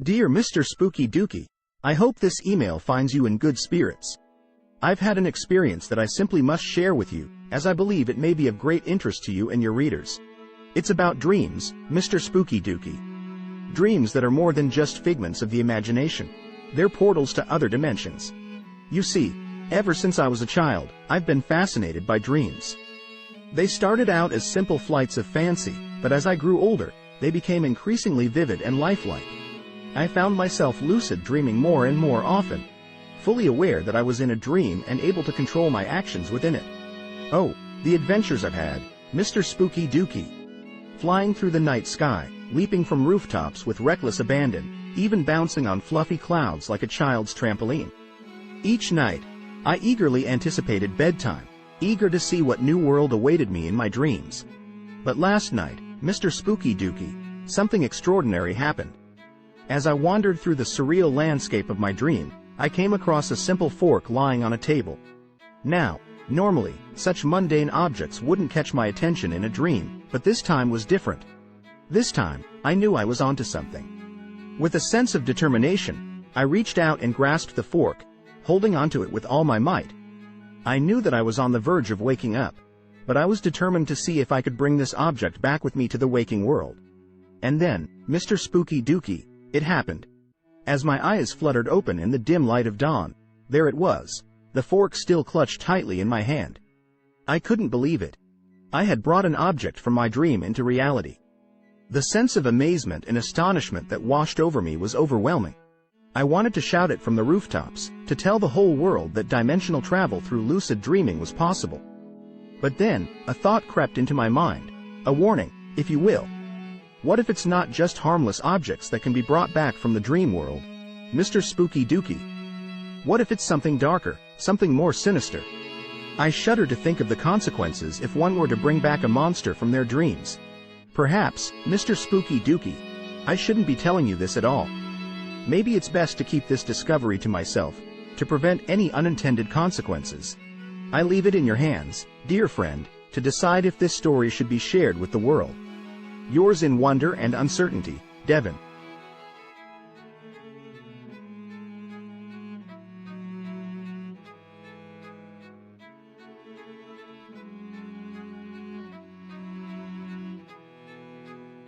Dear Mr. Spooky Dooky, I hope this email finds you in good spirits. I've had an experience that I simply must share with you, as I believe it may be of great interest to you and your readers. It's about dreams, Mr. Spooky Dooky. Dreams that are more than just figments of the imagination. They're portals to other dimensions. You see, ever since I was a child, I've been fascinated by dreams. They started out as simple flights of fancy, but as I grew older, they became increasingly vivid and lifelike. I found myself lucid dreaming more and more often, fully aware that I was in a dream and able to control my actions within it. Oh, the adventures I've had, Mr. Spooky Dooky. Flying through the night sky, leaping from rooftops with reckless abandon, even bouncing on fluffy clouds like a child's trampoline. Each night, I eagerly anticipated bedtime, eager to see what new world awaited me in my dreams. But last night, Mr. Spooky Dooky, something extraordinary happened. As I wandered through the surreal landscape of my dream, I came across a simple fork lying on a table. Now, normally, such mundane objects wouldn't catch my attention in a dream, but this time was different. This time, I knew I was onto something. With a sense of determination, I reached out and grasped the fork, holding onto it with all my might. I knew that I was on the verge of waking up, but I was determined to see if I could bring this object back with me to the waking world. And then, Mr. Spooky Dooky, it happened. As my eyes fluttered open in the dim light of dawn, there it was, the fork still clutched tightly in my hand. I couldn't believe it. I had brought an object from my dream into reality. The sense of amazement and astonishment that washed over me was overwhelming. I wanted to shout it from the rooftops, to tell the whole world that dimensional travel through lucid dreaming was possible. But then, a thought crept into my mind, a warning, if you will. What if it's not just harmless objects that can be brought back from the dream world, Mr. Spooky Dooky? What if it's something darker, something more sinister? I shudder to think of the consequences if one were to bring back a monster from their dreams. Perhaps, Mr. Spooky Dooky, I shouldn't be telling you this at all. Maybe it's best to keep this discovery to myself, to prevent any unintended consequences. I leave it in your hands, dear friend, to decide if this story should be shared with the world. Yours in wonder and uncertainty, Devin.